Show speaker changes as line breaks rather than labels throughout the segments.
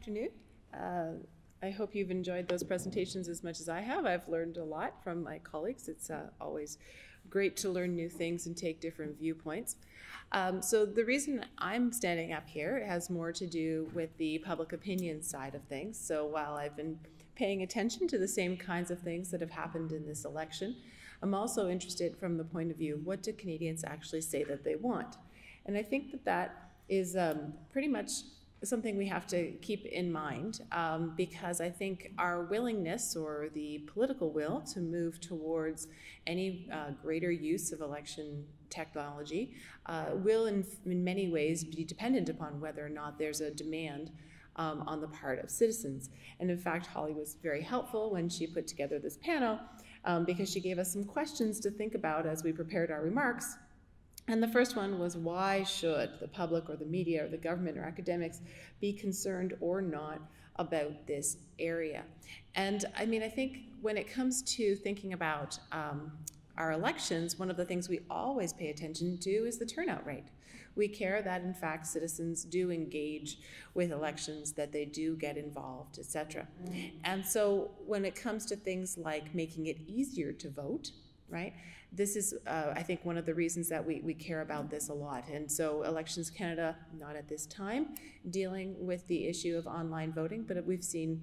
afternoon. I hope you've enjoyed those presentations as much as I have. I've learned a lot from my colleagues. It's always great to learn new things and take different viewpoints. So the reason I'm standing up here has more to do with the public opinion side of things. So while I've been paying attention to the same kinds of things that have happened in this election, I'm also interested from the point of view, what do Canadians actually say that they want? And I think that that is pretty much something we have to keep in mind because I think our willingness or the political will to move towards any greater use of election technology will in many ways be dependent upon whether or not there's a demand on the part of citizens. And in fact, Holly was very helpful when she put together this panel because she gave us some questions to think about as we prepared our remarks. And the first one was, why should the public or the media or the government or academics be concerned or not about this area? And I mean, I think when it comes to thinking about our elections, one of the things we always pay attention to is the turnout rate. We care that, in fact, citizens do engage with elections, that they do get involved, etc. And so when it comes to things like making it easier to vote, right? This is, I think, one of the reasons that we care about this a lot. And so Elections Canada, not at this time, dealing with the issue of online voting, but we've seen,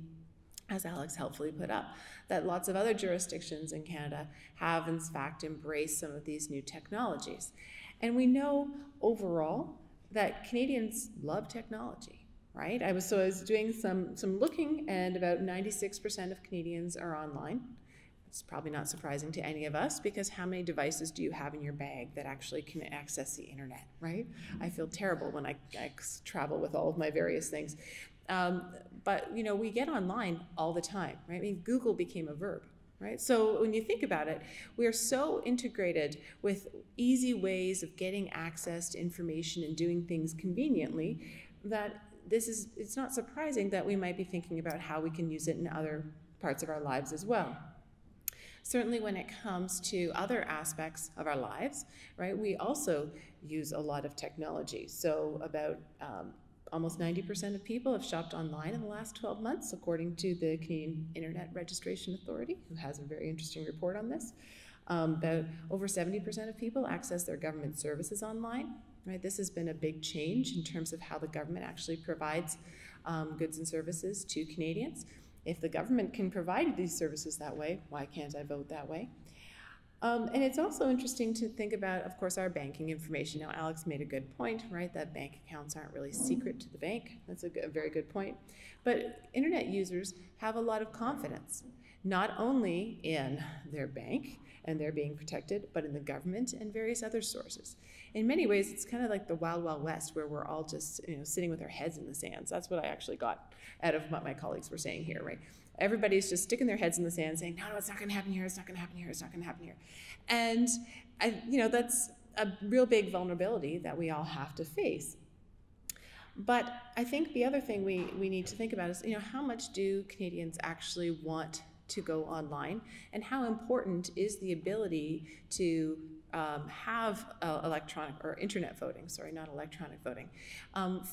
as Alex helpfully put up, that lots of other jurisdictions in Canada have, in fact, embraced some of these new technologies. And we know overall that Canadians love technology, right? I was doing some looking, and about 96% of Canadians are online. It's probably not surprising to any of us, because how many devices do you have in your bag that actually can access the internet, right? I feel terrible when I travel with all of my various things. But, you know, we get online all the time, right? I mean, Google became a verb, right? So when you think about it, we are so integrated with easy ways of getting access to information and doing things conveniently that it's not surprising that we might be thinking about how we can use it in other parts of our lives as well. Certainly when it comes to other aspects of our lives, right, we also use a lot of technology. So about almost 90% of people have shopped online in the last 12 months, according to the Canadian Internet Registration Authority, who has a very interesting report on this. About over 70% of people access their government services online. Right? This has been a big change in terms of how the government actually provides goods and services to Canadians. If the government can provide these services that way, why can't I vote that way? And it's also interesting to think about, of course, our banking information. Now, Alex made a good point, right, that bank accounts aren't really secret to the bank. That's a very good point. But internet users have a lot of confidence, not only in their bank and they're being protected, but in the government and various other sources. In many ways, it's kind of like the Wild Wild West, where we're all just, you know, sitting with our heads in the sands. That's what I actually got out of what my colleagues were saying here, right? Everybody's just sticking their heads in the sand saying, no, it's not going to happen here, it's not going to happen here, it's not going to happen here. And, you know, that's a real big vulnerability that we all have to face. But I think the other thing we need to think about is, you know, how much do Canadians actually want to go online, and how important is the ability to have electronic or internet voting, sorry, not electronic voting,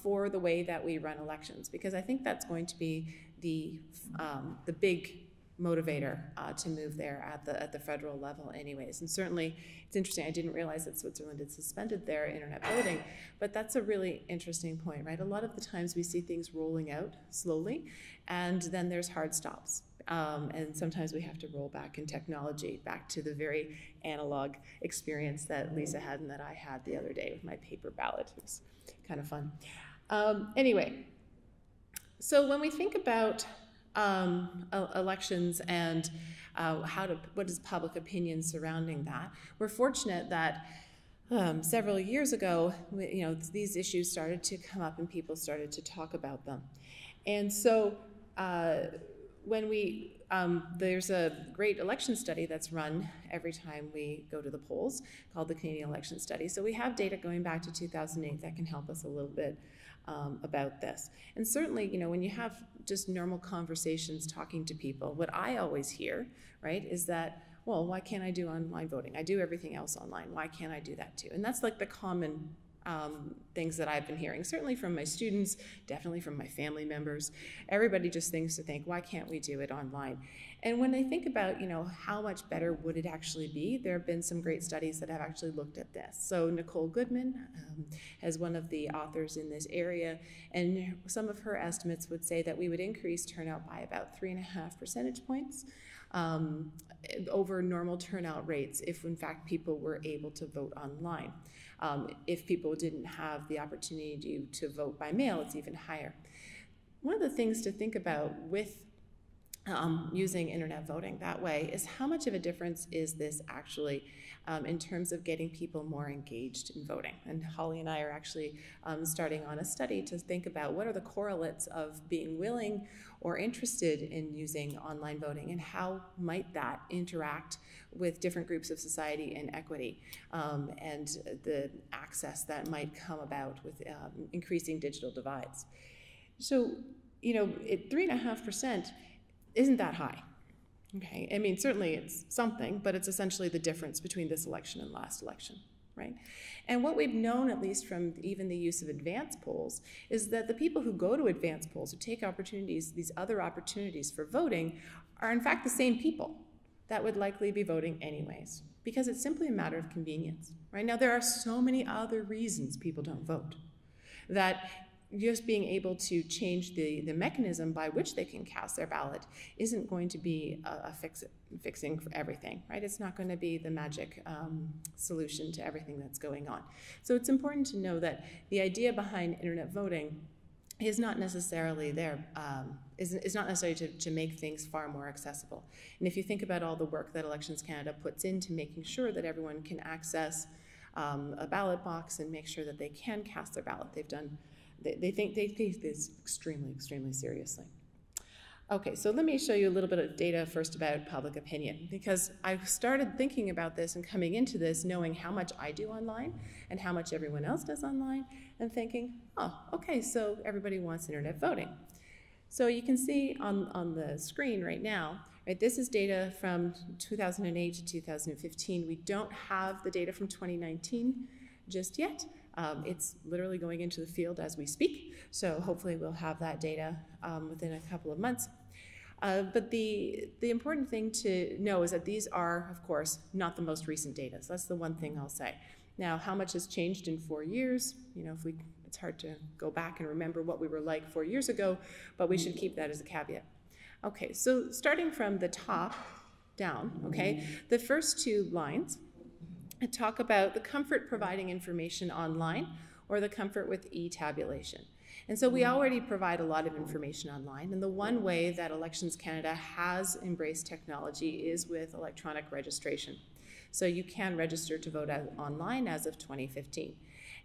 for the way that we run elections, because I think that's going to be the big motivator to move there at the federal level anyways. And certainly it's interesting, I didn't realize that Switzerland had suspended their internet voting, but that's a really interesting point, right? A lot of the times we see things rolling out slowly, and then there's hard stops. And sometimes we have to roll back in technology, back to the very analog experience that Lisa had and that I had the other day with my paper ballot. It was kind of fun. Anyway, so when we think about elections and what is public opinion surrounding that, we're fortunate that several years ago, you know, these issues started to come up and people started to talk about them. And so when there's a great election study that's run every time we go to the polls called the Canadian Election Study. So we have data going back to 2008 that can help us a little bit about this. And certainly, you know, when you have just normal conversations talking to people, what I always hear, right, is that, well, why can't I do online voting? I do everything else online. Why can't I do that too? And that's like the common things that I've been hearing, certainly from my students, definitely from my family members. Everybody just thinks to think, why can't we do it online? And when I think about, how much better would it actually be, there have been some great studies that have actually looked at this. So Nicole Goodman is one of the authors in this area, and some of her estimates would say that we would increase turnout by about 3.5 percentage points over normal turnout rates if, in fact, people were able to vote online. If people didn't have the opportunity to vote by mail, it's even higher. One of the things to think about with using internet voting that way is how much of a difference is this actually in terms of getting people more engaged in voting. And Holly and I are actually starting on a study to think about what are the correlates of being willing or interested in using online voting, and how might that interact with different groups of society and equity, and the access that might come about with increasing digital divides. So, 3.5% isn't that high. Okay, I mean, certainly it's something, but it's essentially the difference between this election and last election, right? And what we've known, at least from even the use of advanced polls, is that the people who go to advanced polls, who take opportunities, these other opportunities for voting, are in fact the same people that would likely be voting anyways, because it's simply a matter of convenience, right? Now, there are so many other reasons people don't vote that just being able to change the mechanism by which they can cast their ballot isn't going to be a fixing for everything, right? It's not going to be the magic solution to everything that's going on. So it's important to know that the idea behind internet voting is not necessarily there, is not necessarily to make things far more accessible. And if you think about all the work that Elections Canada puts into making sure that everyone can access a ballot box and make sure that they can cast their ballot, they take this extremely, extremely seriously. Okay, so let me show you a little bit of data first about public opinion, because I started thinking about this and coming into this knowing how much I do online and how much everyone else does online, and thinking, oh, okay, so everybody wants internet voting. So you can see on the screen right now, right, this is data from 2008 to 2015. We don't have the data from 2019 just yet. It's literally going into the field as we speak, so hopefully we'll have that data within a couple of months. But the important thing to know is that these are, of course, not the most recent data. So that's the one thing I'll say. Now, how much has changed in 4 years? It's hard to go back and remember what we were like 4 years ago, but we should keep that as a caveat. Okay, so starting from the top down, okay, the first two lines talk about the comfort providing information online or the comfort with e-tabulation. And so we already provide a lot of information online, and the one way that Elections Canada has embraced technology is with electronic registration. So you can register to vote online as of 2015.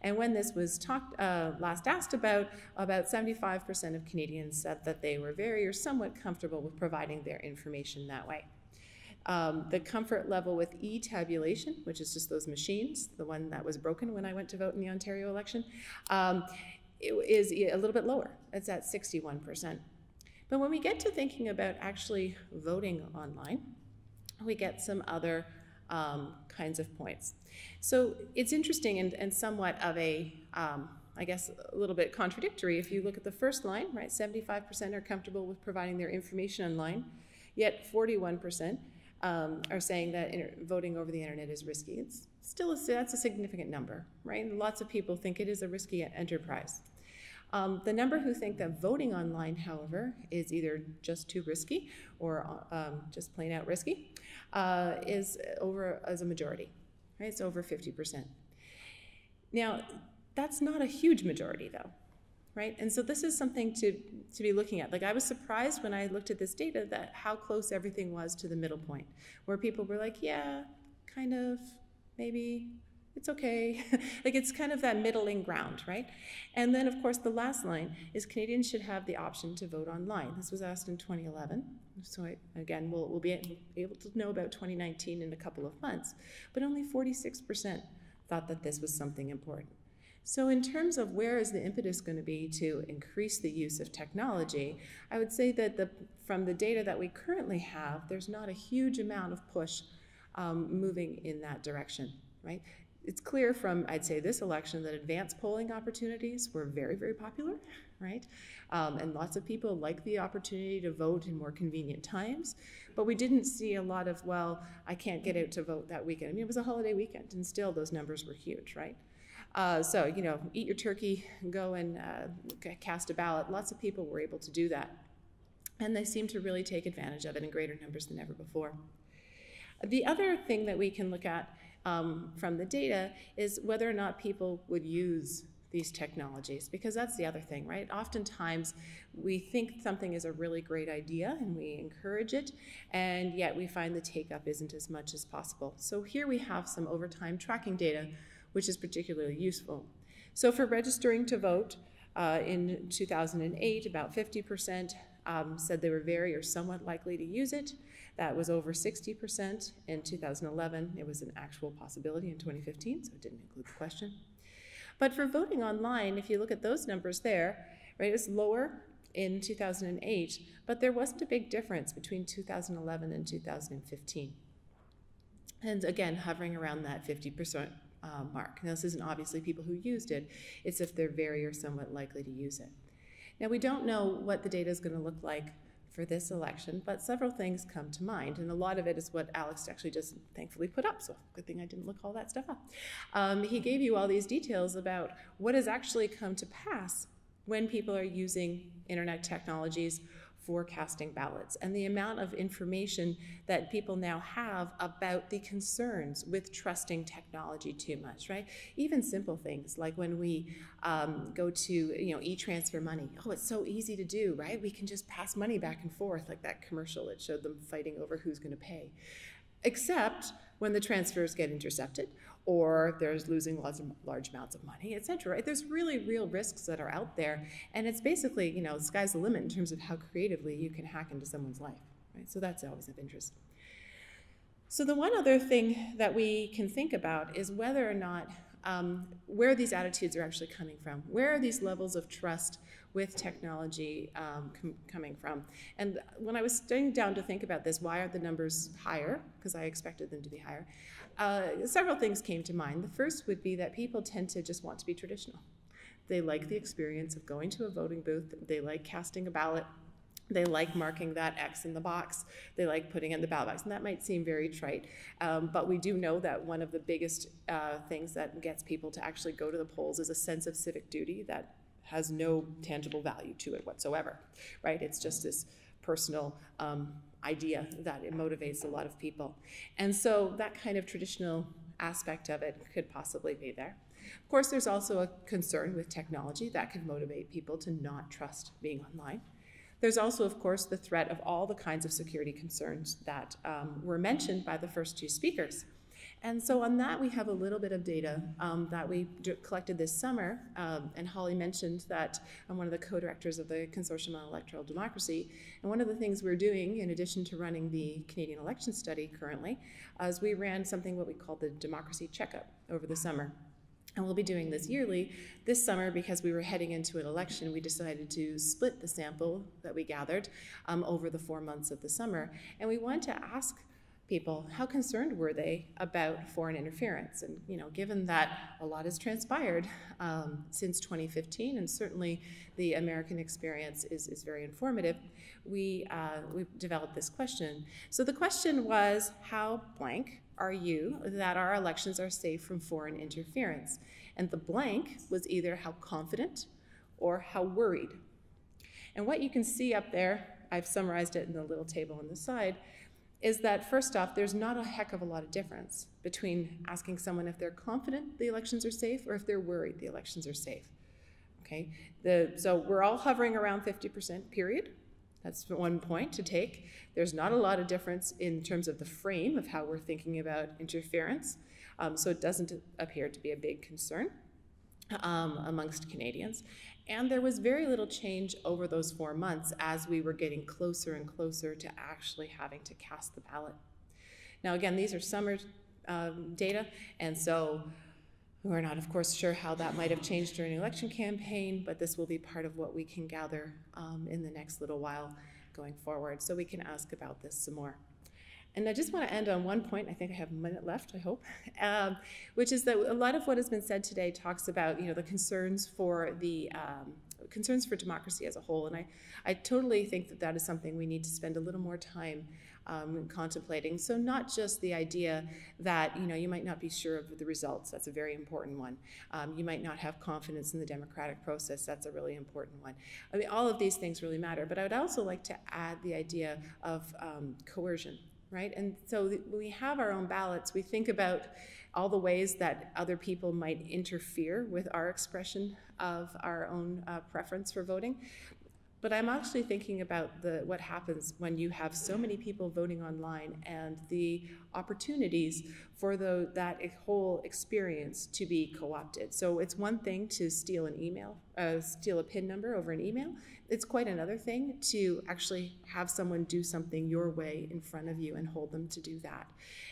And when this was last asked about 75% of Canadians said that they were very or somewhat comfortable with providing their information that way. The comfort level with e-tabulation, which is just those machines, the one that was broken when I went to vote in the Ontario election, it is a little bit lower. It's at 61%. But when we get to thinking about actually voting online, we get some other kinds of points. So it's interesting and somewhat of a, I guess, a little bit contradictory. If you look at the first line, right, 75% are comfortable with providing their information online, yet 41% are saying that voting over the internet is risky. It's still that's a significant number, right? And lots of people think it is a risky enterprise. The number who think that voting online, however, is either just too risky or just plain out risky is a majority, right? It's over 50%. Now, that's not a huge majority, though. Right? And so this is something to be looking at. Like, I was surprised when I looked at this data that how close everything was to the middle point, where people were like, yeah, kind of, maybe, it's okay. Like, it's kind of that middling ground, right? And then, of course, the last line is Canadians should have the option to vote online. This was asked in 2011. So again, we'll be able to know about 2019 in a couple of months. But only 46% thought that this was something important. So in terms of where is the impetus going to be to increase the use of technology, I would say that from the data that we currently have, there's not a huge amount of push moving in that direction, right? it's clear from, I'd say, this election that advanced polling opportunities were very, very popular, right? And lots of people like the opportunity to vote in more convenient times. But we didn't see a lot of, well, I can't get out to vote that weekend. I mean, it was a holiday weekend, and still those numbers were huge, right? So, you know, eat your turkey, go and cast a ballot. Lots of people were able to do that. And they seem to really take advantage of it in greater numbers than ever before. The other thing that we can look at from the data is whether or not people would use these technologies, because that's the other thing, right? Oftentimes we think something is a really great idea and we encourage it, and yet we find the take-up isn't as much as possible. So here we have some overtime tracking data, which is particularly useful. So for registering to vote in 2008, about 50% said they were very or somewhat likely to use it. That was over 60% in 2011. It was an actual possibility in 2015, so it didn't include the question. But for voting online, if you look at those numbers there, right, it was lower in 2008, but there wasn't a big difference between 2011 and 2015. And again, hovering around that 50% mark. Now, this isn't obviously people who used it, it's if they're very or somewhat likely to use it. Now, we don't know what the data is going to look like for this election, but several things come to mind, and a lot of it is what Alex actually just thankfully put up, so good thing I didn't look all that stuff up. He gave you all these details about what has actually come to pass when people are using internet technologies for casting ballots, and the amount of information that people now have about the concerns with trusting technology too much, right? Even simple things like when we go to, you know, e-transfer money. Oh, it's so easy to do, right? We can just pass money back and forth, like that commercial that showed them fighting over who's going to pay. Except when the transfers get intercepted, or there's losing large amounts of money, et cetera. Right? There's really real risks that are out there, and it's basically, you know, the sky's the limit in terms of how creatively you can hack into someone's life, right? So that's always of interest. So the one other thing that we can think about is whether or not, where these attitudes are actually coming from. Where are these levels of trust with technology coming from? And when I was sitting down to think about this, why aren't the numbers higher? Because I expected them to be higher. Several things came to mind. The first would be that people tend to just want to be traditional. They like the experience of going to a voting booth. They like casting a ballot. They like marking that X in the box. They like putting it in the ballot box. And that might seem very trite, but we do know that one of the biggest things that gets people to actually go to the polls is a sense of civic duty that has no tangible value to it whatsoever, right? It's just this personal idea that it motivates a lot of people. And so that kind of traditional aspect of it could possibly be there. Of course, there's also a concern with technology that could motivate people to not trust being online. There's also, of course, the threat of all the kinds of security concerns that were mentioned by the first two speakers. And so on that, we have a little bit of data that we collected this summer, and Holly mentioned that I'm one of the co-directors of the Consortium on Electoral Democracy, and one of the things we're doing, in addition to running the Canadian election study currently, is we ran something what we call the Democracy Checkup over the summer. And we'll be doing this yearly. This summer, because we were heading into an election, we decided to split the sample that we gathered over the 4 months of the summer, and we wanted to ask people, how concerned were they about foreign interference? And, you know, given that a lot has transpired since 2015, and certainly the American experience is very informative, we developed this question. So the question was, how blank are you that our elections are safe from foreign interference? And the blank was either how confident or how worried. And what you can see up there, I've summarized it in the little table on the side, is that first off, there's not a heck of a lot of difference between asking someone if they're confident the elections are safe or if they're worried the elections are safe. Okay, so we're all hovering around 50%, period. That's one point to take. There's not a lot of difference in terms of the frame of how we're thinking about interference, so it doesn't appear to be a big concern amongst Canadians. And there was very little change over those 4 months as we were getting closer and closer to actually having to cast the ballot. Now again, these are summer data, and so we're not, of course, sure how that might have changed during the election campaign, but this will be part of what we can gather in the next little while going forward, so we can ask about this some more. And I just want to end on one point. I think I have a minute left, I hope, which is that a lot of what has been said today talks about, the concerns for democracy as a whole. And I totally think that that is something we need to spend a little more time contemplating. So not just the idea that, you might not be sure of the results. That's a very important one. You might not have confidence in the democratic process. That's a really important one. I mean, all of these things really matter. But I would also like to add the idea of coercion. Right? And so when we have our own ballots, we think about all the ways that other people might interfere with our expression of our own preference for voting. But I'm actually thinking about what happens when you have so many people voting online and the opportunities for that whole experience to be co-opted. So it's one thing to steal an email, steal a PIN number over an email. It's quite another thing to actually have someone do something your way in front of you and hold them to do that.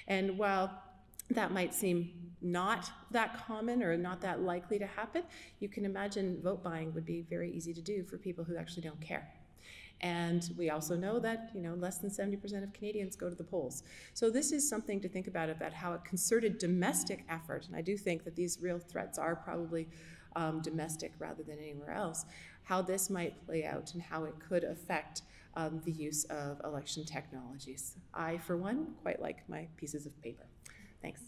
And while that might seem not that common or not that likely to happen, you can imagine vote buying would be very easy to do for people who actually don't care. And we also know that less than 70% of Canadians go to the polls. So this is something to think about how a concerted domestic effort, and I do think that these real threats are probably domestic rather than anywhere else, how this might play out and how it could affect the use of election technologies. I, for one, quite like my pieces of paper. Thanks.